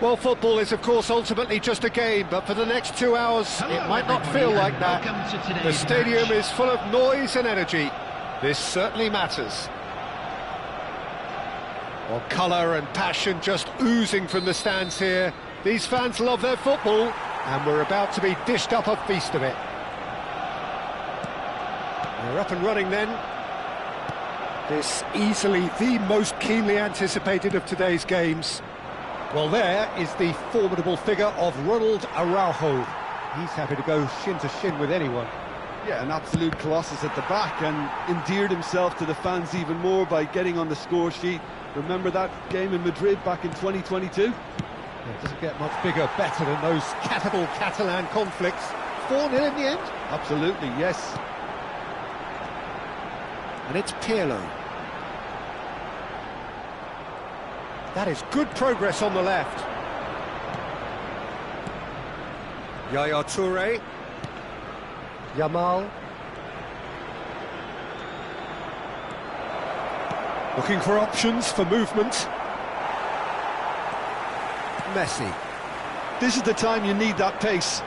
Well, football is, of course, ultimately just a game, but for the next 2 hours, it might not feel like that. The stadium is full of noise and energy. This certainly matters. Well, colour and passion just oozing from the stands here. These fans love their football, and we're about to be dished up a feast of it. We're up and running then. This easily the most keenly anticipated of today's games. Well, there is the formidable figure of Ronald Araujo. He's happy to go shin to shin with anyone. Yeah, an absolute colossus at the back, and endeared himself to the fans even more by getting on the score sheet. Remember that game in Madrid back in 2022? Yeah, it doesn't get much bigger, better than those capital Catalan conflicts. 4-0 in the end? Absolutely, yes. And it's Pirlo. That is good progress on the left. Yaya Toure. Yamal. Looking for options for movement. Messi. This is the time you need that pace.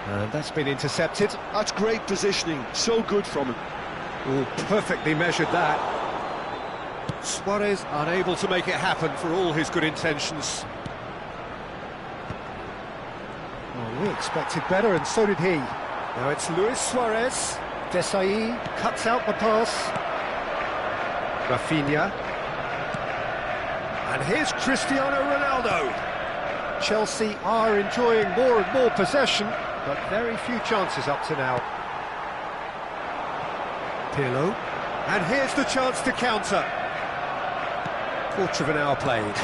And that's been intercepted. That's great positioning, so good from him. Oh, perfectly measured that. Suarez unable to make it happen for all his good intentions. Well, we expected better, and so did he. Now it's Luis Suarez. Desai cuts out the pass. Rafinha. And here's Cristiano Ronaldo. Chelsea are enjoying more and more possession, but very few chances up to now. Pirlo. And here's the chance to counter. Quarter of an hour played.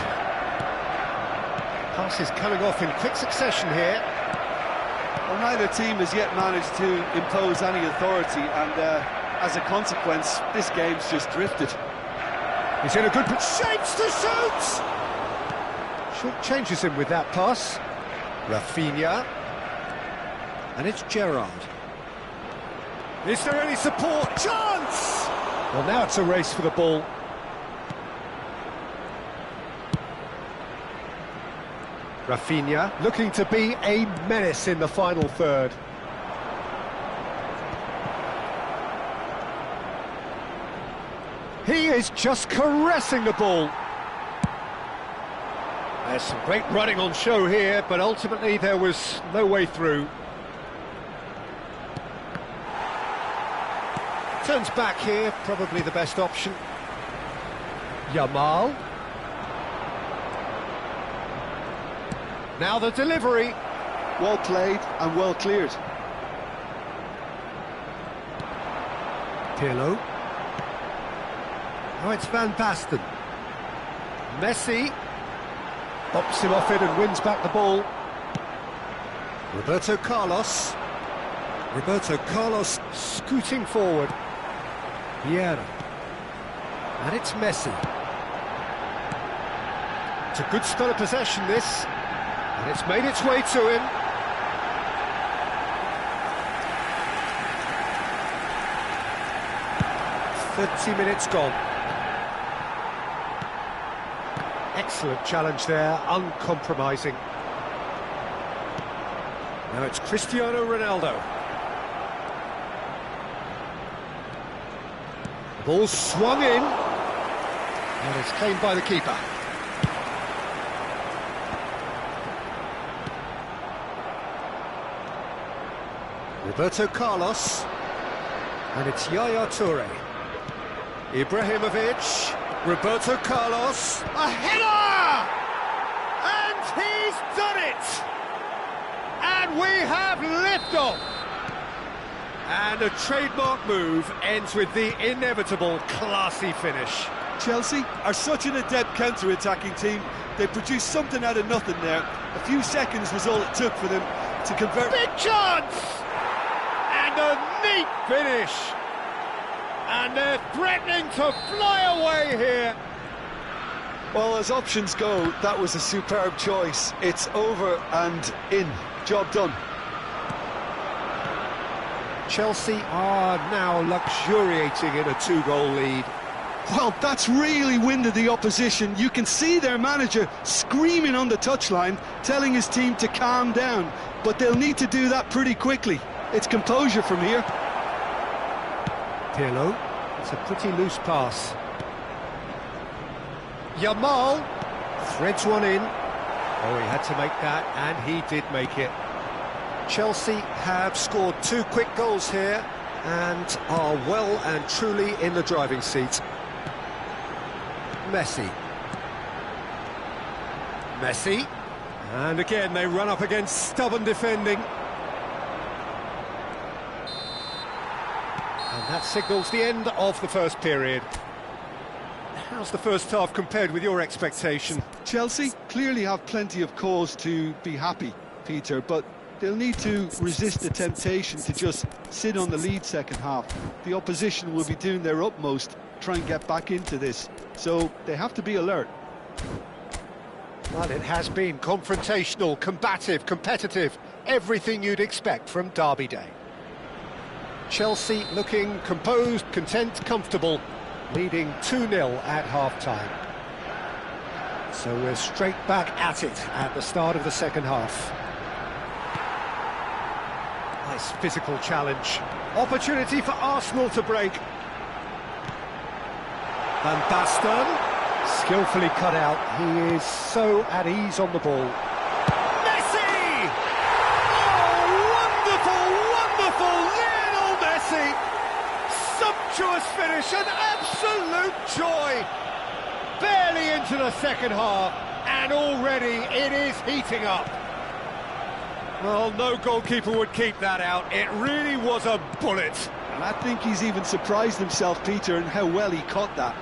Passes coming off in quick succession here. Well, neither team has yet managed to impose any authority, and as a consequence, this game's just drifted. He's in a good shapes to shoot! Short changes him with that pass. Rafinha. And it's Gerrard. Is there any support? Chance! Well, now it's a race for the ball. Rafinha looking to be a menace in the final third. He is just caressing the ball. There's some great running on show here, but ultimately there was no way through. Turns back here, probably the best option. Yamal. Now the delivery. Well played and well cleared. Pirlo. Oh, it's Van Basten. Messi. Bops him off it and wins back the ball. Roberto Carlos. Roberto Carlos scooting forward. Vieira. And it's Messi. It's a good spell of possession, this. And it's made its way to him. "30 minutes gone." Excellent challenge there, uncompromising. Now it's Cristiano Ronaldo. The ball swung in. And it's claimed by the keeper. Roberto Carlos. And it's Yaya Toure. Ibrahimovic. Roberto Carlos. A header! And he's done it! And we have liftoff! And a trademark move ends with the inevitable classy finish. Chelsea are such an adept counter-attacking team. They produced something out of nothing there. A few seconds was all it took for them to convert. Big chance! And a neat finish! And they're threatening to fly away here. Well, as options go, that was a superb choice. It's over and in. Job done. Chelsea are now luxuriating in a 2-goal lead. Well, that's really winded the opposition. You can see their manager screaming on the touchline, telling his team to calm down. But they'll need to do that pretty quickly. It's composure from here. Pirlo, it's a pretty loose pass. Yamal threads one in. Oh, he had to make that, and he did make it. Chelsea have scored 2 quick goals here and are well and truly in the driving seat. Messi. And again, they run up against stubborn defending. And that signals the end of the first period. How's the first half compared with your expectation? Chelsea clearly have plenty of cause to be happy, Peter, but they'll need to resist the temptation to just sit on the lead second half. The opposition will be doing their utmost to try and get back into this, so they have to be alert. Well, it has been confrontational, combative, competitive, everything you'd expect from Derby Day. Chelsea looking composed, content, comfortable, leading 2-0 at half-time. So we're straight back at it at the start of the second half. Nice physical challenge. Opportunity for Arsenal to break. Van Basten, skillfully cut out. He is so at ease on the ball. Messi! Oh, wonderful, wonderful Lionel Messi! Sumptuous finish, an absolute joy! Barely into the second half, and already it is heating up. Well, no goalkeeper would keep that out. It really was a bullet. And I think he's even surprised himself, Peter, in how well he caught that.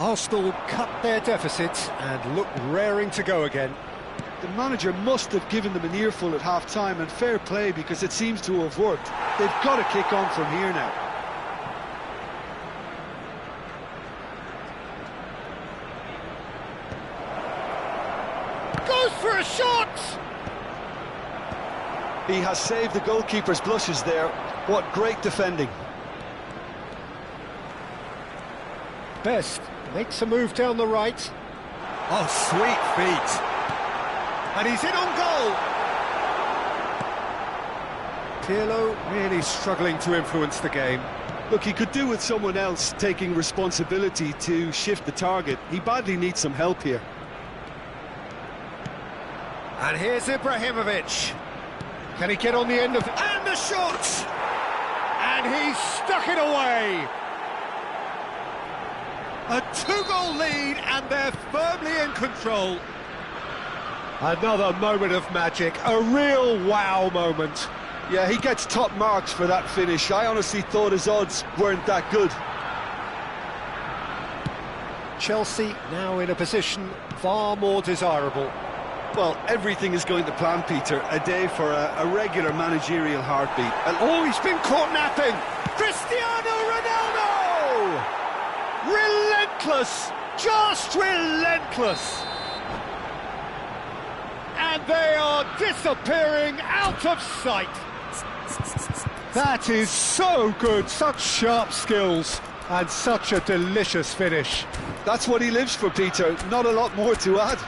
Arsenal cut their deficit and look raring to go again. The manager must have given them an earful at half-time, and fair play, because it seems to have worked. They've got to kick on from here now. Goes for a shot! He has saved the goalkeeper's blushes there. What great defending. Best makes a move down the right. Oh, sweet feet. And he's in on goal. Pirlo really struggling to influence the game. Look, he could do with someone else taking responsibility to shift the target. He badly needs some help here. And here's Ibrahimovic. Can he get on the end of... And the shot! And he's stuck it away. A 2-goal lead, and they're firmly in control. Another moment of magic, a real wow moment. Yeah, he gets top marks for that finish. I honestly thought his odds weren't that good. Chelsea now in a position far more desirable. Well, everything is going to plan, Peter. A day for a regular managerial heartbeat. And oh, he's been caught napping! Cristiano Ronaldo! Relentless! Just relentless! And they are disappearing out of sight! That is so good, such sharp skills, and such a delicious finish. That's what he lives for, Peter. Not a lot more to add.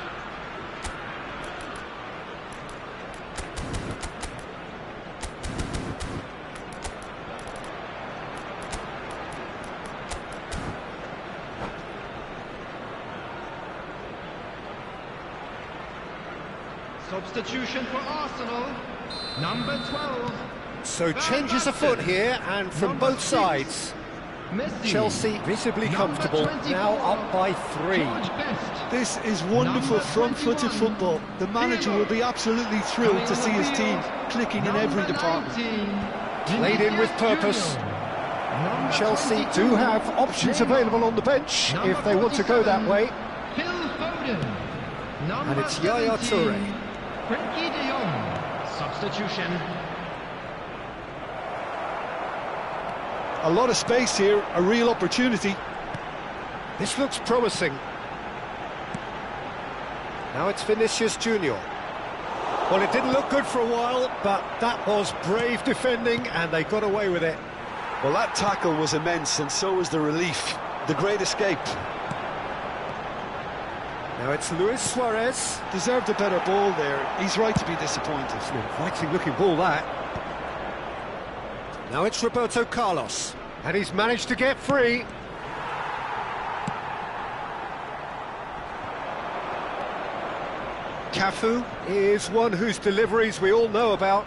Substitution for Arsenal, number 12. So changes afoot here, and from both sides. Messi. Chelsea visibly comfortable, now up by 3. This is wonderful front-footed football. The manager will be absolutely thrilled to see his team clicking in every department. Played in with purpose. Chelsea do have options available on the bench if they want to go that way. And it's Yaya Toure. Frenkie de Jong, substitution. A lot of space here, a real opportunity. This looks promising. Now it's Vinicius Junior. Well, it didn't look good for a while, but that was brave defending, and they got away with it. Well, that tackle was immense, and so was the relief. The great escape. Now it's Luis Suarez. Deserved a better ball there. He's right to be disappointed. It's an inviting looking ball, that. Now it's Roberto Carlos. And he's managed to get free. Cafu is one whose deliveries we all know about.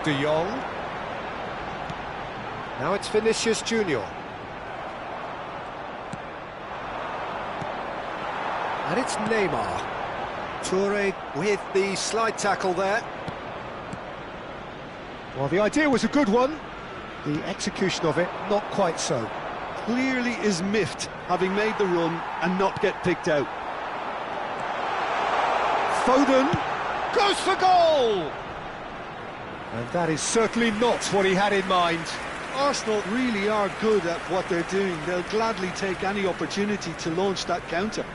De Jong. Now it's Vinicius Junior. And it's Neymar. Toure with the slide tackle there. Well, the idea was a good one. The execution of it, not quite so. Clearly is miffed, having made the run and not get picked out. Foden goes for goal! And that is certainly not what he had in mind. Arsenal really are good at what they're doing. They'll gladly take any opportunity to launch that counter.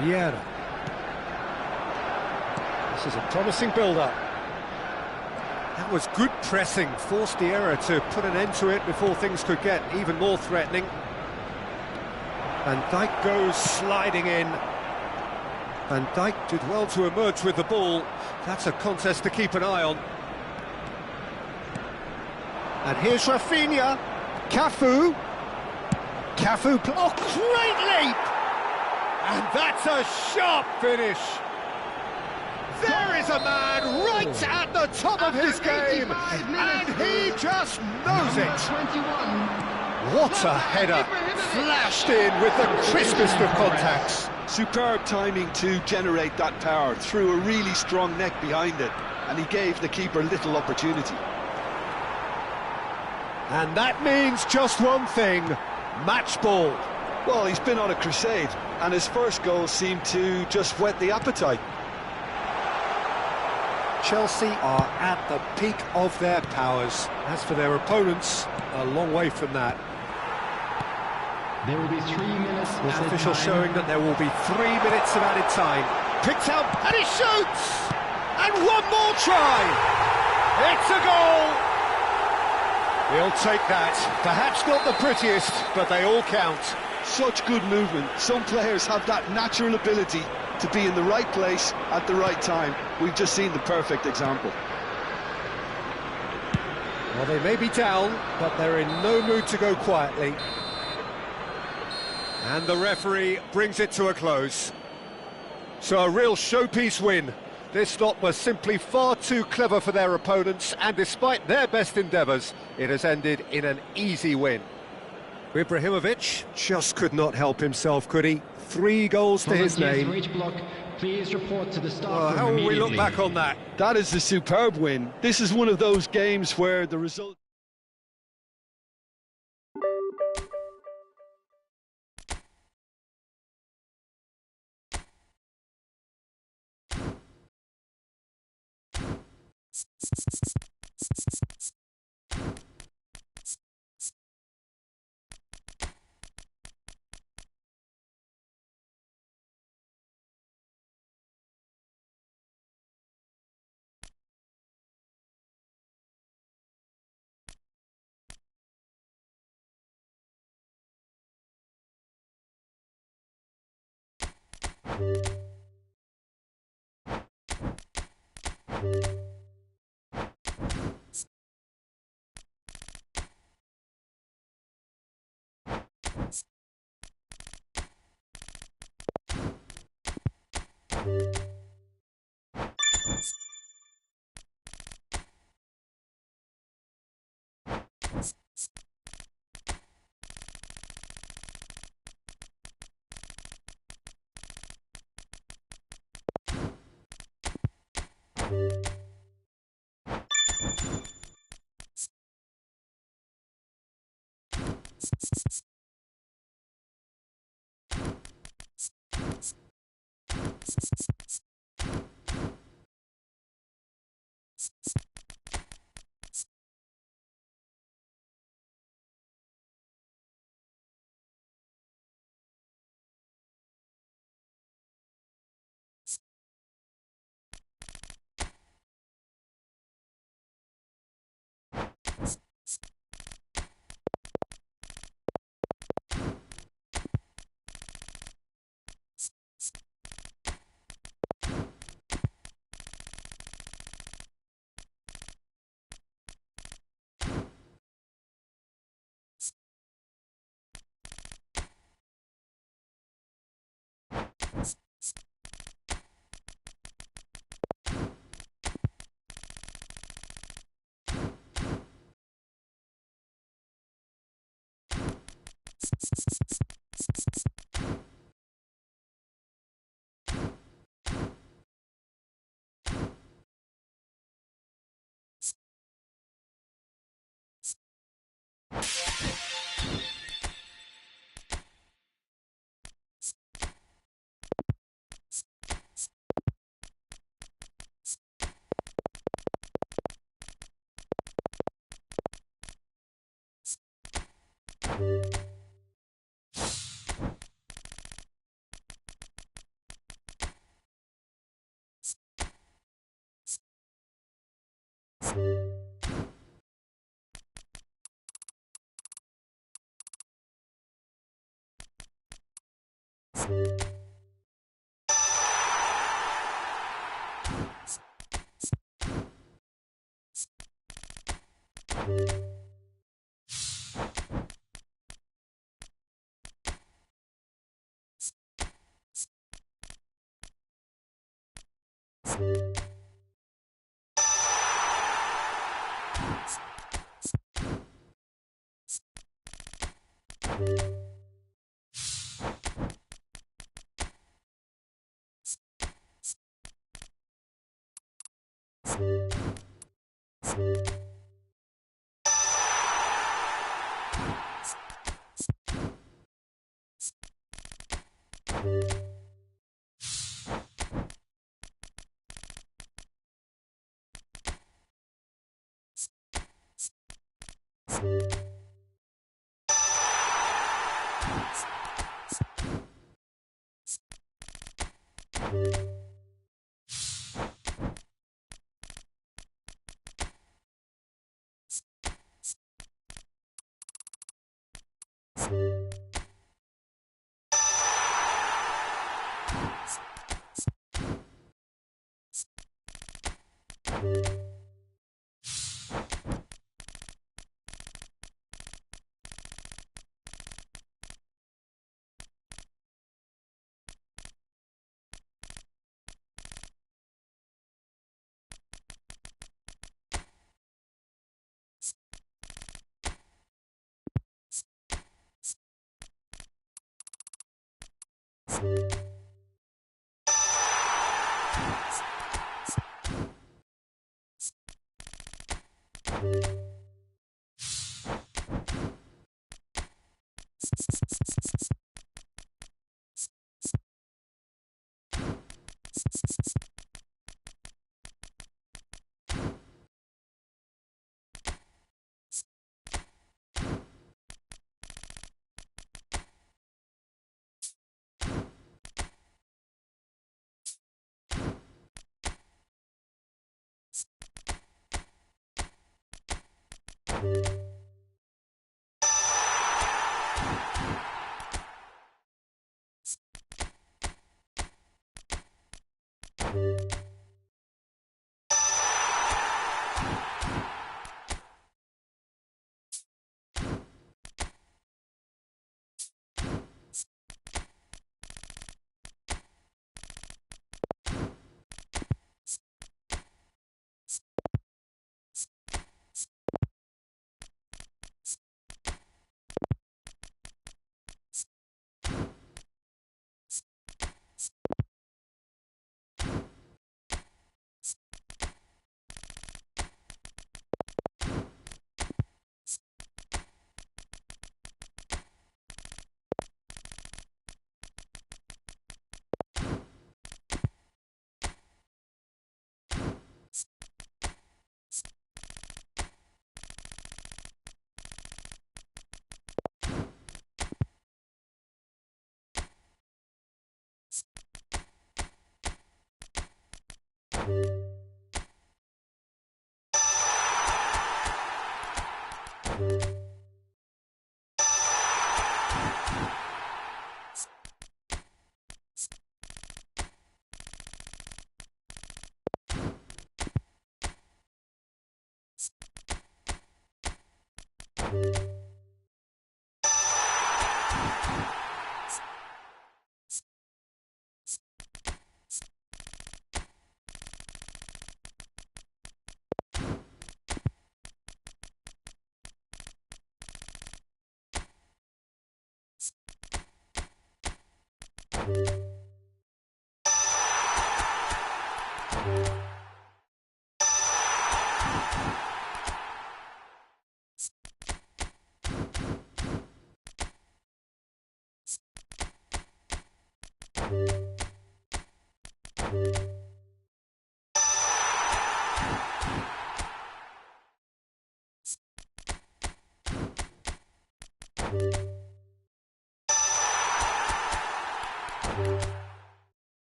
Vieira. This is a promising build-up. That was good pressing, forced the error to put an end to it before things could get even more threatening. Van Dijk goes sliding in. Van Dijk did well to emerge with the ball. That's a contest to keep an eye on. And here's Rafinha. Cafu. Cafu, oh, great leap! And that's a sharp finish. There is a man right at the top of his game, and he just knows it. 21. What a header, flashed in with the crispest of contacts. Superb timing to generate that power, threw a really strong neck behind it, and he gave the keeper little opportunity. And that means just one thing, match ball. Well, he's been on a crusade, and his first goal seemed to just whet the appetite. Chelsea are at the peak of their powers. As for their opponents, a long way from that. There will be 3 minutes With added officials time. showing that there will be 3 minutes of added time. Picked up, and he shoots! And one more try! It's a goal! He'll take that. Perhaps not the prettiest, but they all count. Such good movement. Some players have that natural ability to be in the right place at the right time. We've just seen the perfect example. Well, they may be down, but they're in no mood to go quietly. And the referee brings it to a close. So a real showpiece win. This lot was simply far too clever for their opponents, and despite their best endeavours, it has ended in an easy win. Ibrahimovic just could not help himself, could he? 3 goals to his Volunteers name. for each block, please report to the staff Well, room how will we look immediately. back on that? That is a superb win. This is one of those games where the result...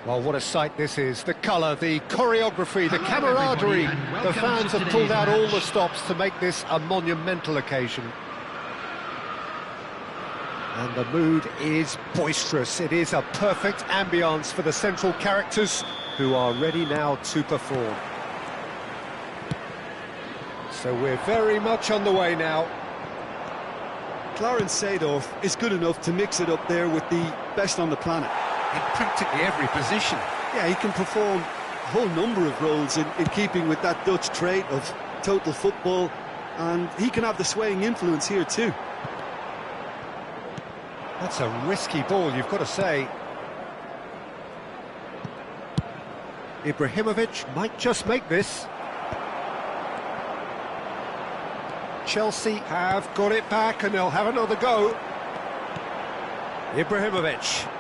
Well, what a sight this is. The colour, the choreography, the Hello, camaraderie. everybody, and The welcome fans to have pulled out all today's the match. stops to make this a monumental occasion. And the mood is boisterous. It is a perfect ambience for the central characters who are ready now to perform. So we're very much on the way now. Clarence Seedorf is good enough to mix it up there with the best on the planet. In practically every position. Yeah, he can perform a whole number of roles in keeping with that Dutch trait of total football, and he can have the swaying influence here too. That's a risky ball, you've got to say. Ibrahimovic might just make this. Chelsea have got it back and they'll have another go. Ibrahimovic.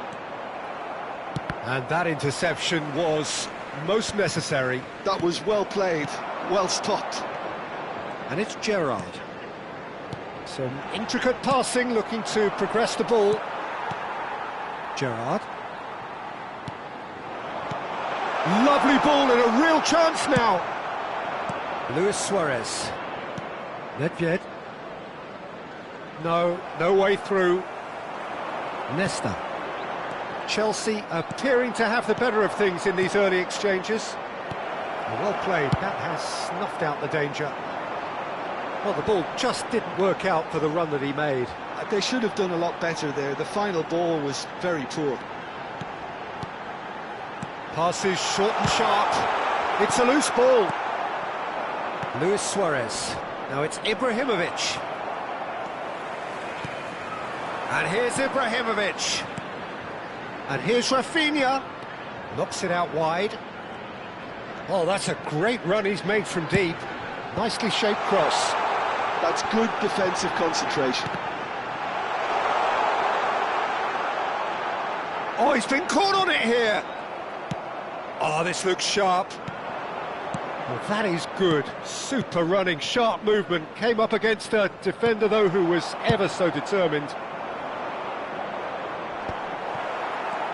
And that interception was most necessary. That was well played, well stopped. And it's Gerrard. Some intricate passing, looking to progress the ball. Gerrard. Lovely ball and a real chance now. Luis Suarez. Nedved. No way through. Nesta. Chelsea appearing to have the better of things in these early exchanges. Well played, that has snuffed out the danger. Well, the ball just didn't work out for the run that he made. They should have done a lot better there. The final ball was very poor. Passes short and sharp. It's a loose ball. Luis Suarez. Now it's Ibrahimovic. And here's Ibrahimovic. And here's Rafinha. Knocks it out wide. Oh, that's a great run he's made from deep. Nicely shaped cross. That's good defensive concentration. Oh, he's been caught on it here. Oh, this looks sharp. Well, that is good. Super running, sharp movement. Came up against a defender, though, who was ever so determined.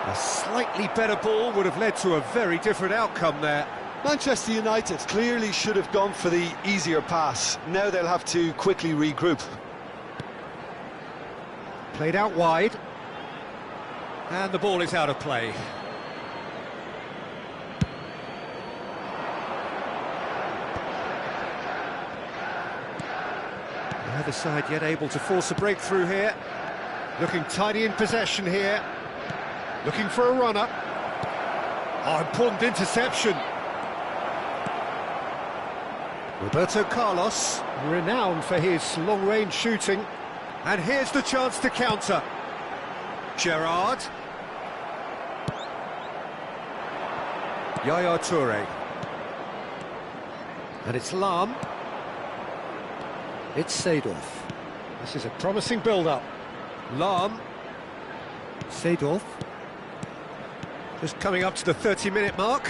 A slightly better ball would have led to a very different outcome there. Manchester United clearly should have gone for the easier pass. Now they'll have to quickly regroup. Played out wide. And the ball is out of play. Neither side yet able to force a breakthrough here. Looking tidy in possession here. Looking for a runner. Oh, important interception. Roberto Carlos, renowned for his long-range shooting. And here's the chance to counter. Gerrard. Yaya Toure. And it's Lam. It's Seedorf. This is a promising build-up. Lam. Seedorf. Just coming up to the 30-minute mark.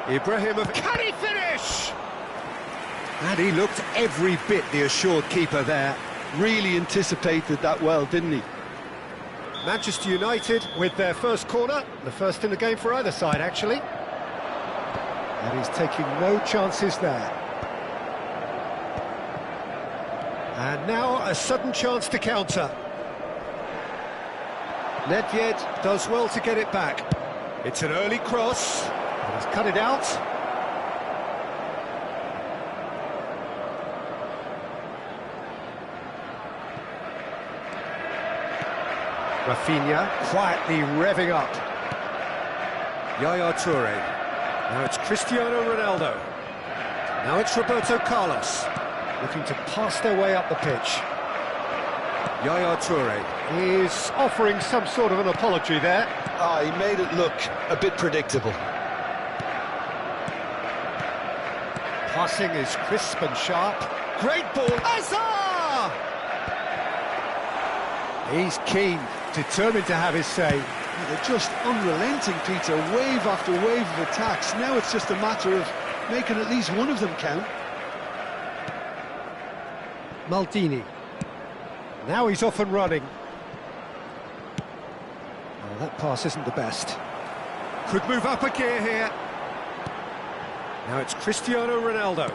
Ibrahimovic. Can he finish? And he looked every bit the assured keeper there. Really anticipated that well, didn't he? Manchester United with their first corner, the first in the game for either side, actually. And he's taking no chances there. And now a sudden chance to counter. Nedved does well to get it back. It's an early cross. And he's cut it out. Rafinha quietly revving up. Yaya Toure. Now it's Cristiano Ronaldo. Now it's Roberto Carlos. Looking to pass their way up the pitch. Yaya Toure is offering some sort of an apology there. He made it look a bit predictable. Passing is crisp and sharp. Great ball. Azar! He's keen, determined to have his say. Yeah, they're just unrelenting, Peter. Wave after wave of attacks. Now it's just a matter of making at least one of them count. Maldini. Now he's off and running. Well, that pass isn't the best. Could move up a gear here. Now it's Cristiano Ronaldo.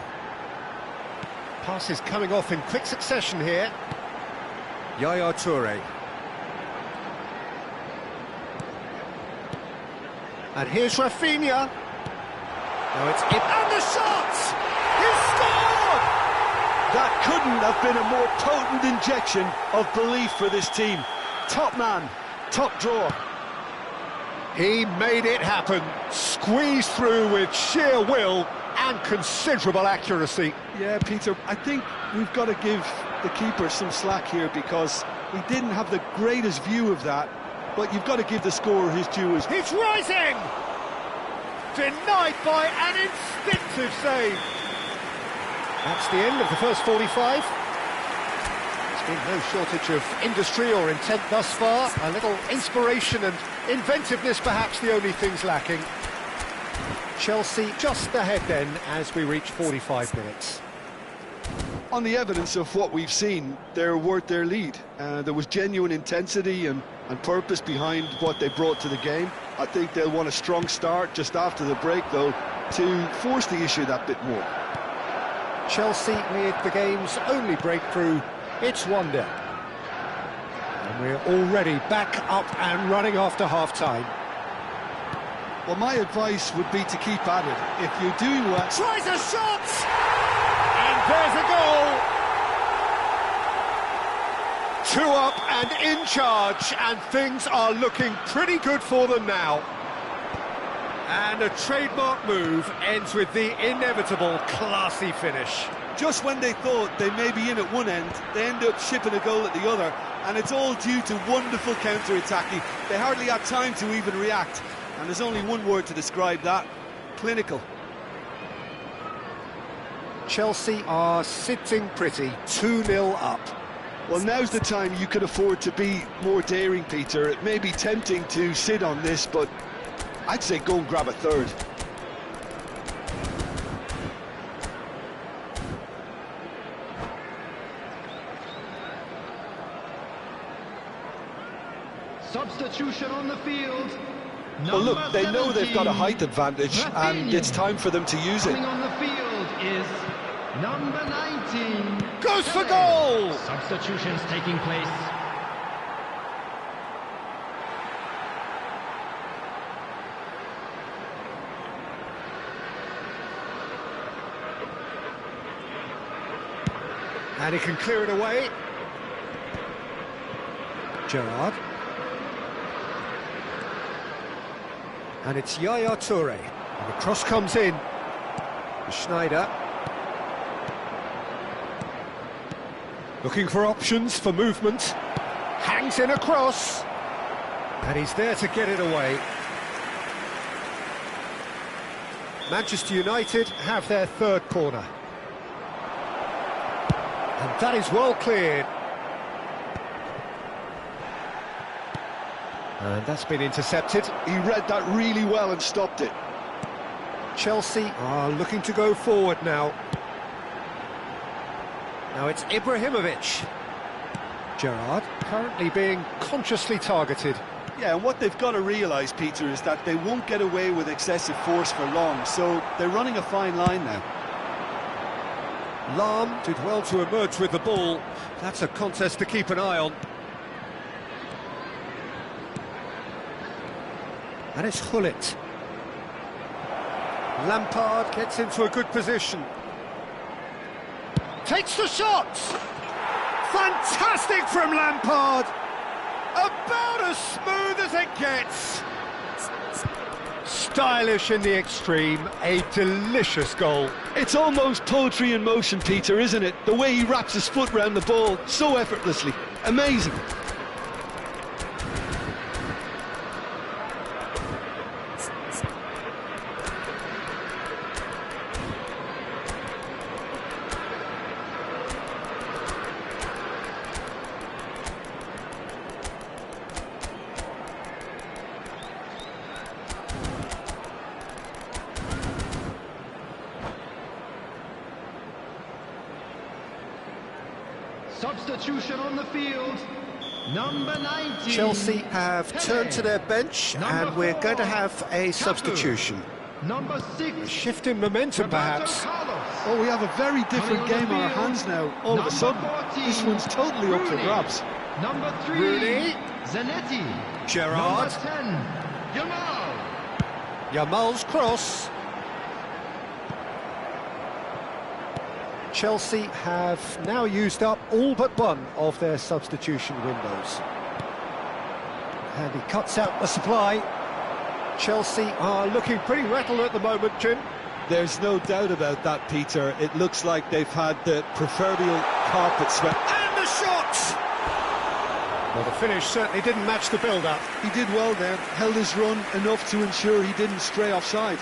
Pass is coming off in quick succession here. Yaya Toure. And here's Rafinha. Now it's it. And the shot! He scored! That couldn't have been a more potent injection of belief for this team. Top man, top draw. He made it happen. Squeezed through with sheer will and considerable accuracy. Yeah, Peter, I think we've got to give the keeper some slack here because he didn't have the greatest view of that, but you've got to give the scorer his due as well. It's rising! Denied by an instinctive save. That's the end of the first 45. There's been no shortage of industry or intent thus far. A little inspiration and inventiveness perhaps the only things lacking. Chelsea just ahead then as we reach 45 minutes. On the evidence of what we've seen, they're worth their lead. There was genuine intensity and purpose behind what they brought to the game. I think they'll want a strong start just after the break, though, to force the issue that bit more. Chelsea with the game's only breakthrough. It's 1-0. And we're already back up and running after half-time. Well, my advice would be to keep at it. If you're doing well... Tries a shot! And there's a goal! 2 up and in charge, and things are looking pretty good for them now. And a trademark move ends with the inevitable classy finish. Just when they thought they may be in at one end, they end up shipping a goal at the other, and it's all due to wonderful counter-attacking. They hardly had time to even react, and there's only one word to describe that: clinical. Chelsea are sitting pretty, 2-0 up. Well, now's the time you can afford to be more daring, Peter. It may be tempting to sit on this, but I'd say go and grab a third. Substitution on the field. Well, look, they know 17, they've got a height advantage, and it's time for them to use it. Coming on the field is number 19. Goes for goal! Substitutions taking place. And he can clear it away. Gerrard. And it's Yaya Toure. And the cross comes in. Schneider. Looking for options for movement. Hangs in a cross. And he's there to get it away. Manchester United have their third corner. And that is well cleared. And that's been intercepted. He read that really well and stopped it. Chelsea are looking to go forward now. Now it's Ibrahimovic. Gerrard currently being consciously targeted. Yeah, and what they've got to realise, Peter, is that they won't get away with excessive force for long, so they're running a fine line now. Lahm did well to emerge with the ball. That's a contest to keep an eye on. And it's Hullet. Lampard gets into a good position. Takes the shot! Fantastic from Lampard! About as smooth as it gets. stylish in the extreme, a delicious goal. It's almost poetry in motion, Peter, isn't it? The way he wraps his foot round the ball so effortlessly. Amazing. Substitution on the field. Number 19. Chelsea have turned to their bench and we're going to have a substitution. Number 6. A shift in momentum, perhaps. Oh, we have a very different game on our hands now. All of a sudden, this one's totally up for grabs. Number 3. Rooney. Zanetti. Gerrard. Number 10. Yamal. Yamal's cross. Chelsea have now used up all but one of their substitution windows. And he cuts out the supply. Chelsea are looking pretty rattled at the moment, Jim. There's no doubt about that, Peter. It looks like they've had the proverbial carpet swept. And the shot! Well, the finish certainly didn't match the build-up. He did well there, held his run enough to ensure he didn't stray offside.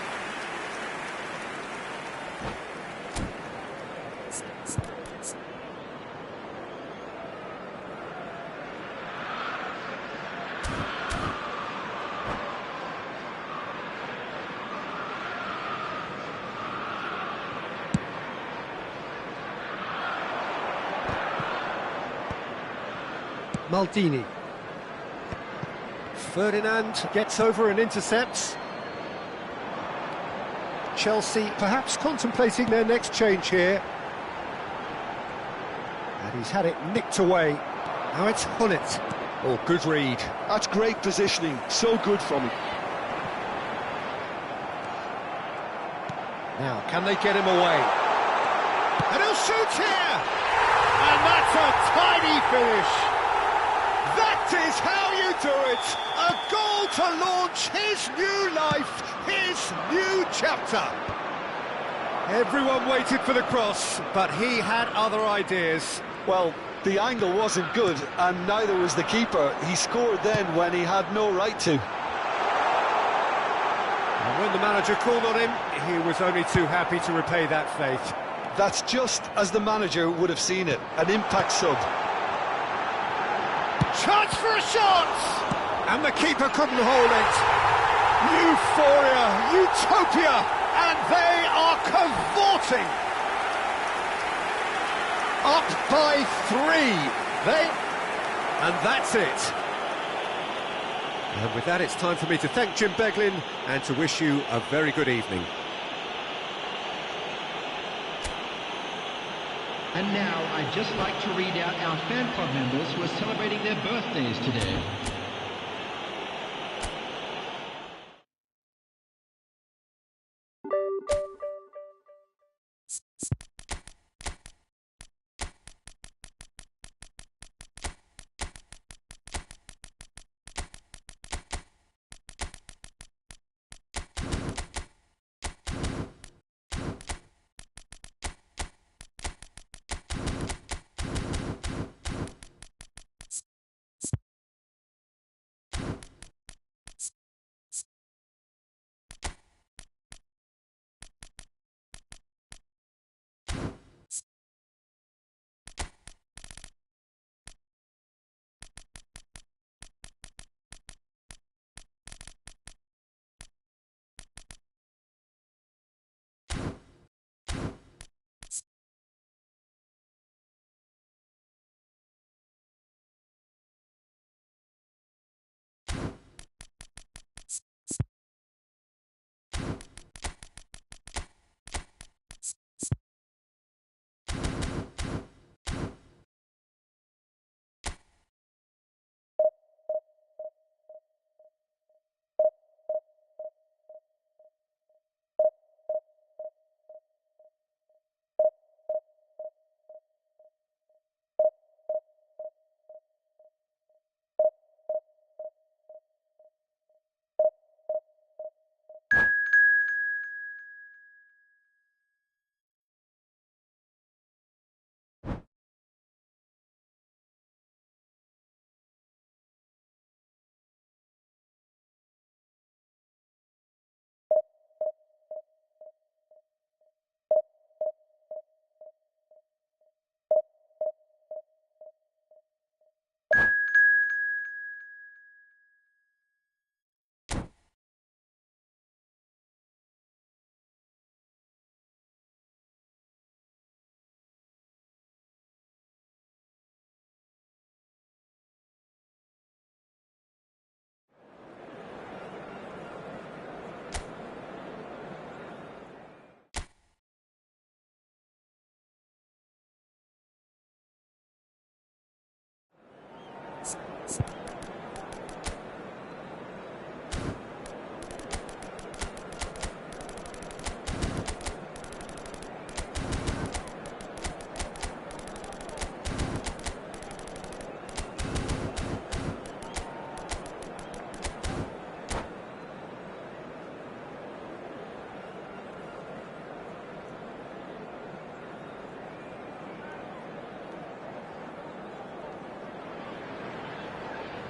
Maldini. Ferdinand gets over and intercepts. Chelsea perhaps contemplating their next change here. And he's had it nicked away. Now it's Hullet. Oh, good read. That's great positioning, so good from him. Now, can they get him away? And he'll shoot here! And that's a tidy finish! That is how you do it! A goal to launch his new life, his new chapter. Everyone waited for the cross, but he had other ideas. Well, the angle wasn't good, and neither was the keeper. He scored then when he had no right to. And when the manager called on him, he was only too happy to repay that faith. That's just as the manager would have seen it, an impact sub. Chance for a shot! And the keeper couldn't hold it. Euphoria, utopia, and they are cavorting. Up by 3. And that's it. And with that, it's time for me to thank Jim Beglin and to wish you a very good evening. And now I'd just like to read out our fan club members who are celebrating their birthdays today.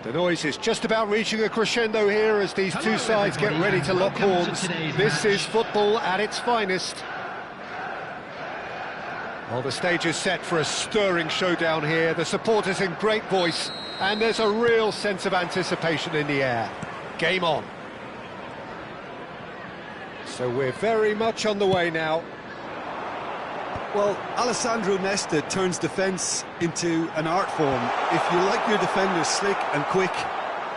The noise is just about reaching a crescendo here as these two sides get ready to lock horns. This is football at its finest. Well, the stage is set for a stirring showdown here. The supporters in great voice, and there's a real sense of anticipation in the air. Game on. So we're very much on the way now. Well, Alessandro Nesta turns defence into an art form. If you like your defenders slick and quick,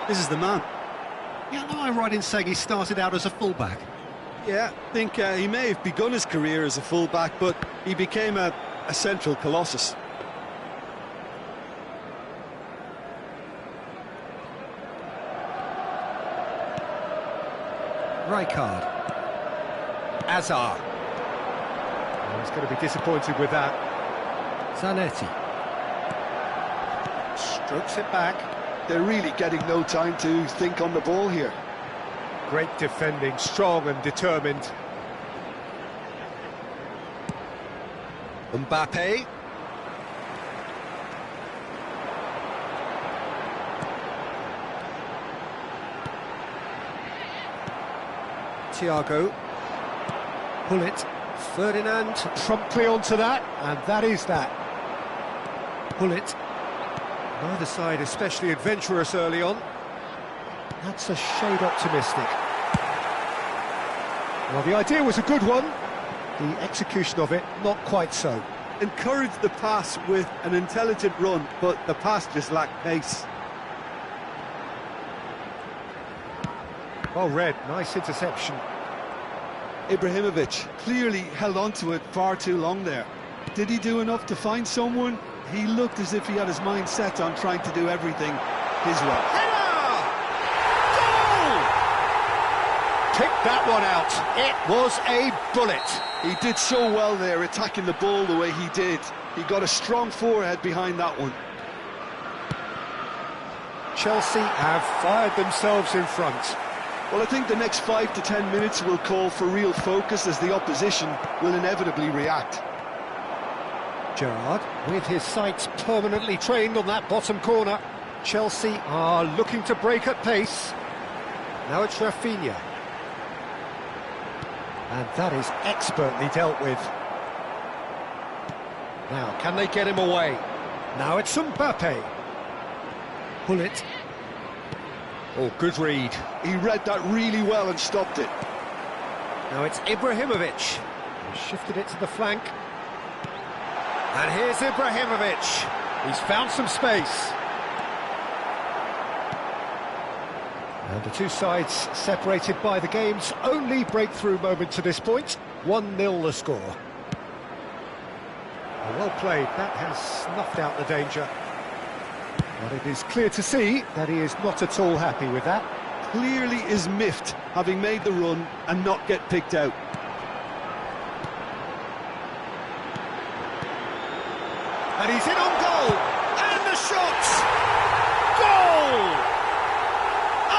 this is the man. Yeah, am I right in saying he started out as a fullback? Yeah, I think he may have begun his career as a fullback, but he became a central colossus. Rijkaard. Azar. Oh, he's going to be disappointed with that. Zanetti. Strokes it back. They're really getting no time to think on the ball here. Great defending, strong and determined. Mbappe. Thiago. Pull it. Ferdinand promptly onto that, and that is that. Pull it. Neither side especially adventurous early on. That's a shade optimistic. Well, the idea was a good one. The execution of it, not quite so. Encouraged the pass with an intelligent run, but the pass just lacked pace. Well read, nice interception. Ibrahimovic clearly held on to it far too long there. Did he do enough to find someone? He looked as if he had his mind set on trying to do everything his way. Header! Goal! Pick that one out. It was a bullet. He did so well there, attacking the ball the way he did. He got a strong forehead behind that one. Chelsea have fired themselves in front. Well, I think the next 5 to 10 minutes will call for real focus as the opposition will inevitably react. Gerrard, with his sights permanently trained on that bottom corner. Chelsea are looking to break at pace. Now it's Rafinha. And that is expertly dealt with. Now, can they get him away? Now it's Mbappe. Pull it. Oh, good read. He read that really well and stopped it. Now it's Ibrahimovic. He shifted it to the flank. And here's Ibrahimovic. He's found some space. And the two sides separated by the game's only breakthrough moment to this point. 1-0 the score. Well played. That has snuffed out the danger. But it is clear to see that he is not at all happy with that. Clearly is miffed, having made the run and not get picked out. And he's in on goal! And the shot! Goal!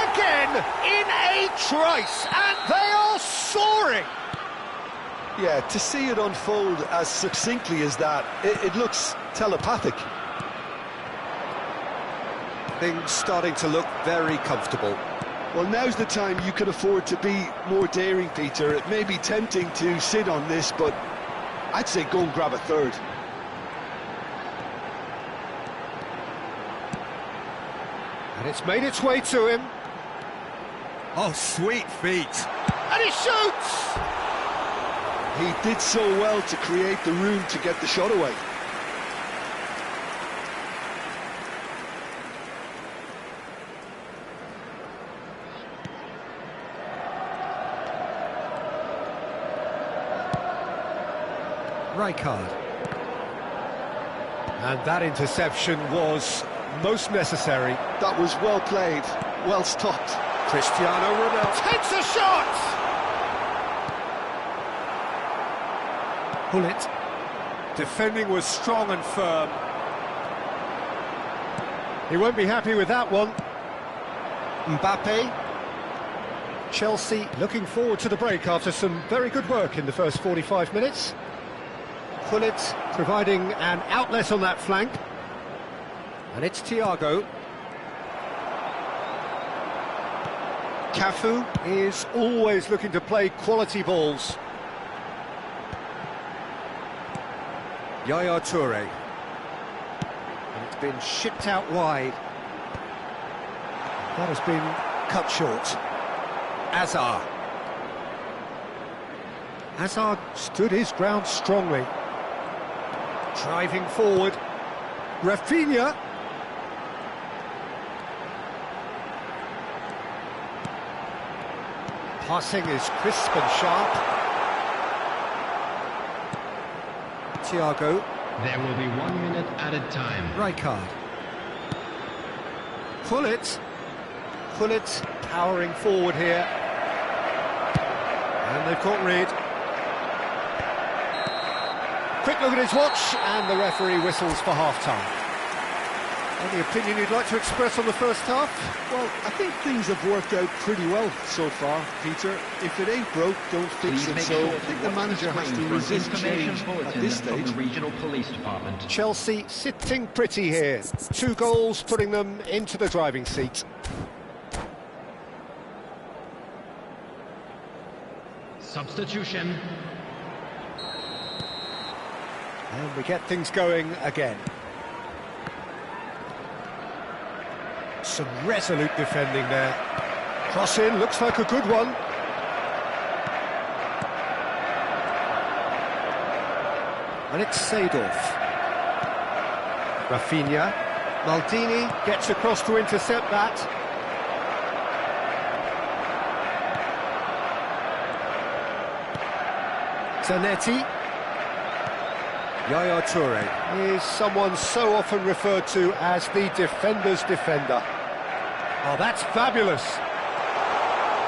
Again, in a trice, and they are soaring! Yeah, to see it unfold as succinctly as that, it looks telepathic. Things starting to look very comfortable. Well, now's the time you can afford to be more daring, Peter. It may be tempting to sit on this, but I'd say go and grab a third. And it's made its way to him. Oh, sweet feet. And he shoots! He did so well to create the room to get the shot away. Rijkaard. And that interception was most necessary. That was well played, well stopped. Cristiano Ronaldo takes a shot! Pull it. Defending was strong and firm. He won't be happy with that one. Mbappe. Chelsea looking forward to the break after some very good work in the first 45 minutes. Pull it, providing an outlet on that flank. And it's Thiago. Cafu is always looking to play quality balls. Yaya Toure. And it's been shipped out wide. That has been cut short. Azar. Hazard stood his ground strongly. Driving forward. Rafinha. Passing is crisp and sharp. Thiago. There will be 1 minute added time. Rijkaard. Pullet powering forward here. And they've caught Reed. Quick look at his watch, and the referee whistles for half-time. Any opinion you'd like to express on the first half? Well, I think things have worked out pretty well so far, Peter. If it ain't broke, don't fix it. So I think the manager has to resist change at this stage. From the regional police department. Chelsea sitting pretty here. 2 goals putting them into the driving seat. Substitution. And we get things going again. Some resolute defending there. Cross in, looks like a good one. And it's Seedorf. Rafinha. Maldini gets across to intercept that. Zanetti. Yaya Toure is someone so often referred to as the defender's defender. Oh, that's fabulous.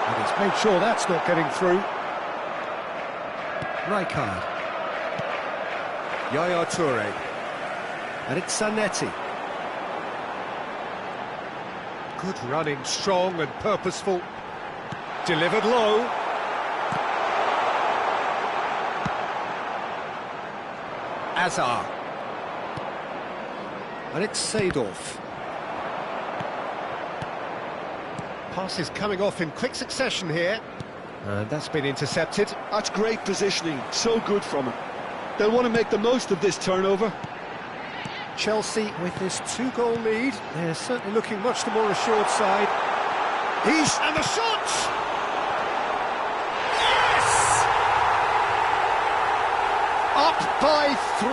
And he's made sure that's not getting through. Rijkaard. Yaya Toure. And it's Zanetti. Good running, strong and purposeful. Delivered low. Azar. And it's Seedorf. Pass is coming off in quick succession here. And that's been intercepted. That's great positioning, so good from him. They'll want to make the most of this turnover. Chelsea with this 2-goal lead. They're certainly looking much the more assured side. And the shot! Yes! Up by 3.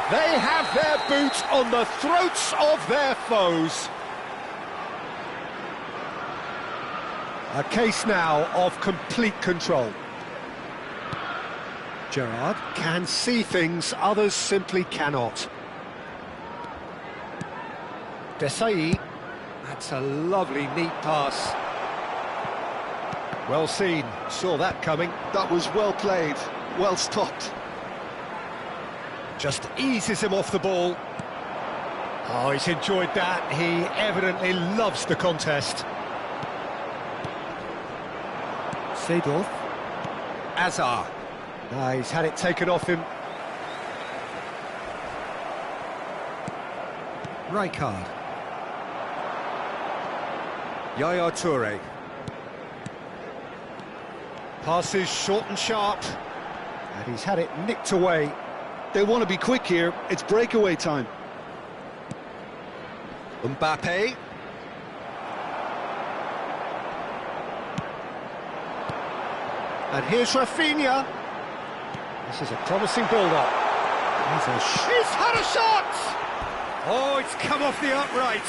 They have their boot on the throats of their foes. A case now of complete control. Gerrard can see things others simply cannot. Desai. That's a lovely, neat pass. Well seen, saw that coming. That was well played, well stopped. Just eases him off the ball. Oh, he's enjoyed that. He evidently loves the contest. Seedorf. Azar. He's had it taken off him. Rijkaard. Yaya Toure. Passes short and sharp. And he's had it nicked away. They want to be quick here. It's breakaway time. Mbappe. And here's Rafinha. This is a promising build-up. He's had a shot! Oh, it's come off the upright.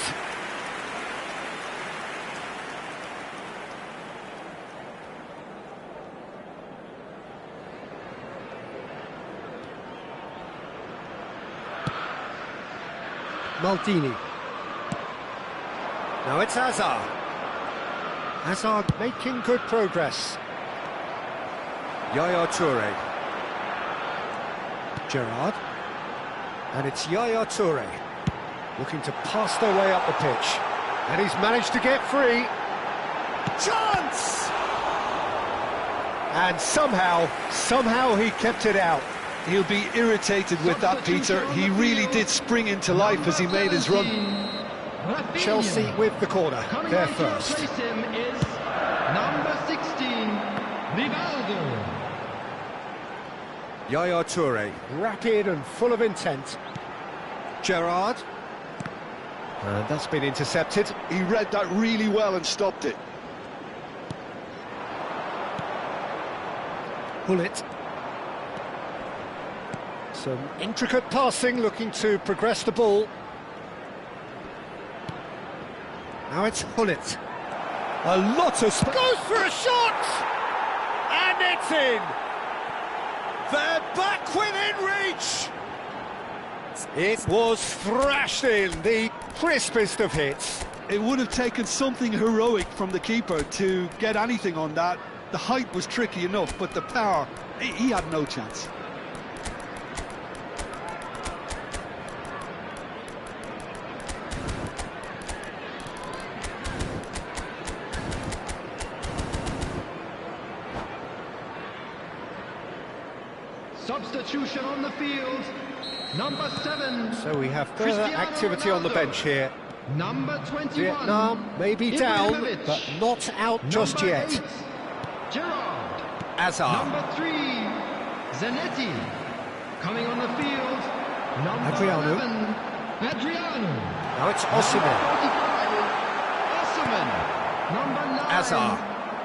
Maldini. Now it's Hazard. Hazard making good progress. Yaya Toure. Gerrard. And it's Yaya Toure. Looking to pass their way up the pitch. And he's managed to get free. Chance! And somehow he kept it out. He'll be irritated with that, Peter. He really did spring into life as he made his run. Chelsea with the corner, their first. Him is Number 16, Rivaldo. Yaya Toure, rapid and full of intent. Gerrard. And that's been intercepted. He read that really well and stopped it. Bullet. Some intricate passing, looking to progress the ball. Now it's Hullet. A lot of goes for a shot! And it's in! They're back within reach! It was thrashed in, the crispest of hits. It would have taken something heroic from the keeper to get anything on that. The height was tricky enough, but the power, he had no chance. Substitution on the field. Number 7. So we have further Cristiano activity on the Ronaldo. bench here. Number 21. Vietnam may be down, Ibrahimovic. but not out just Number yet. 8, Gerrard. Hazard. Number 3, Zanetti. Coming on the field. Number Adriano. 11, Adriano. Now it's Osimhen. 45, Osimhen. Number 9, Hazard.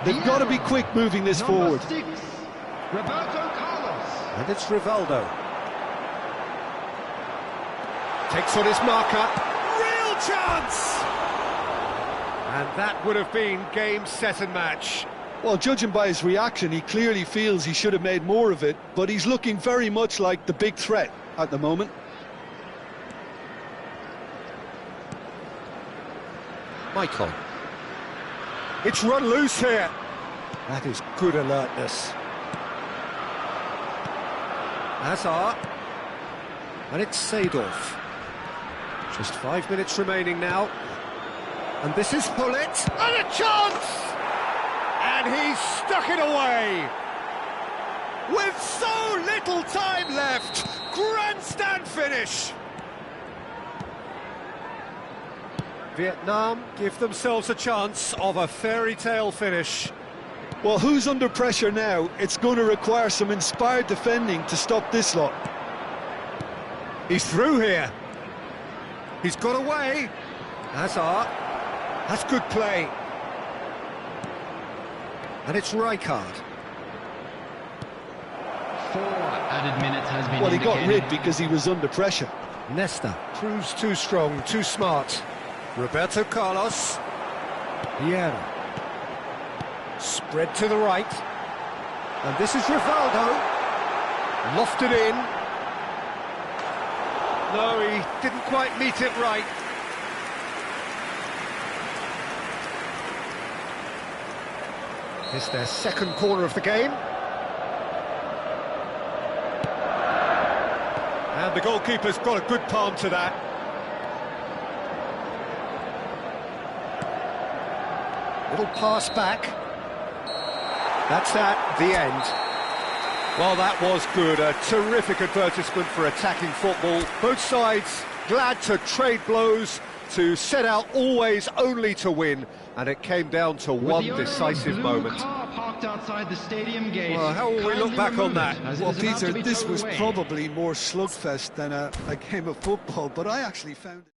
They've got to be quick moving this Number forward. 6, Roberto Carlos. And it's Rivaldo. Takes on his marker. Real chance! And that would have been game, set and match. Well, judging by his reaction, he clearly feels he should have made more of it, but he's looking very much like the big threat at the moment. Michael. It's run loose here. That is good alertness. Hazard. And it's Seedorf. Just 5 minutes remaining now. And this is Hullet. And a chance! And he's stuck it away. With so little time left. Grandstand finish. Vietnam give themselves a chance of a fairy tale finish. Well, who's under pressure now? It's going to require some inspired defending to stop this lot. He's through here. He's got away. Hazard. That's good play. And it's Rijkaard. 4 added minutes has been Well, he got indicated. rid because he was under pressure. Nesta proves too strong, too smart. Roberto Carlos. Vieira. Spread to the right. And this is Rivaldo. Lofted in. No, he didn't quite meet it right. It's their second corner of the game. And the goalkeeper's got a good palm to that. Little pass back. That's that, the end. Well, that was good. A terrific advertisement for attacking football. Both sides glad to trade blows, to set out always only to win. And it came down to With one the owner of a decisive blue moment. car parked outside the stadium gate. Well, how will we look Kindly back on remove that? it, as it Well, is about to Peter, be this towed was away. probably more slugfest than a game of football, but I actually found it.